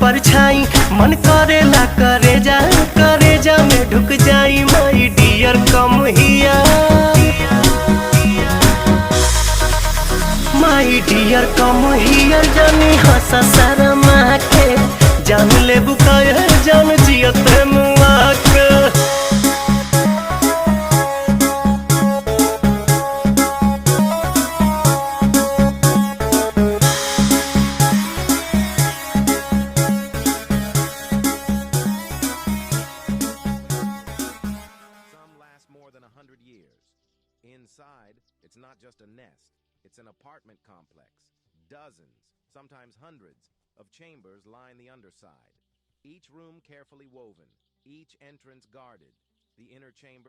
परछाई मन करेला करे जा में ढुक जाई माई डियर कम हिया माई डियर कम हियर जानी हंसा शर्मा के जान ले बुकाया जान जियत मुआ के more than 100 years. Inside, it's not just a nest, it's an apartment complex. Dozens, sometimes hundreds, of chambers line the underside. Each room carefully woven, each entrance guarded. The inner chamber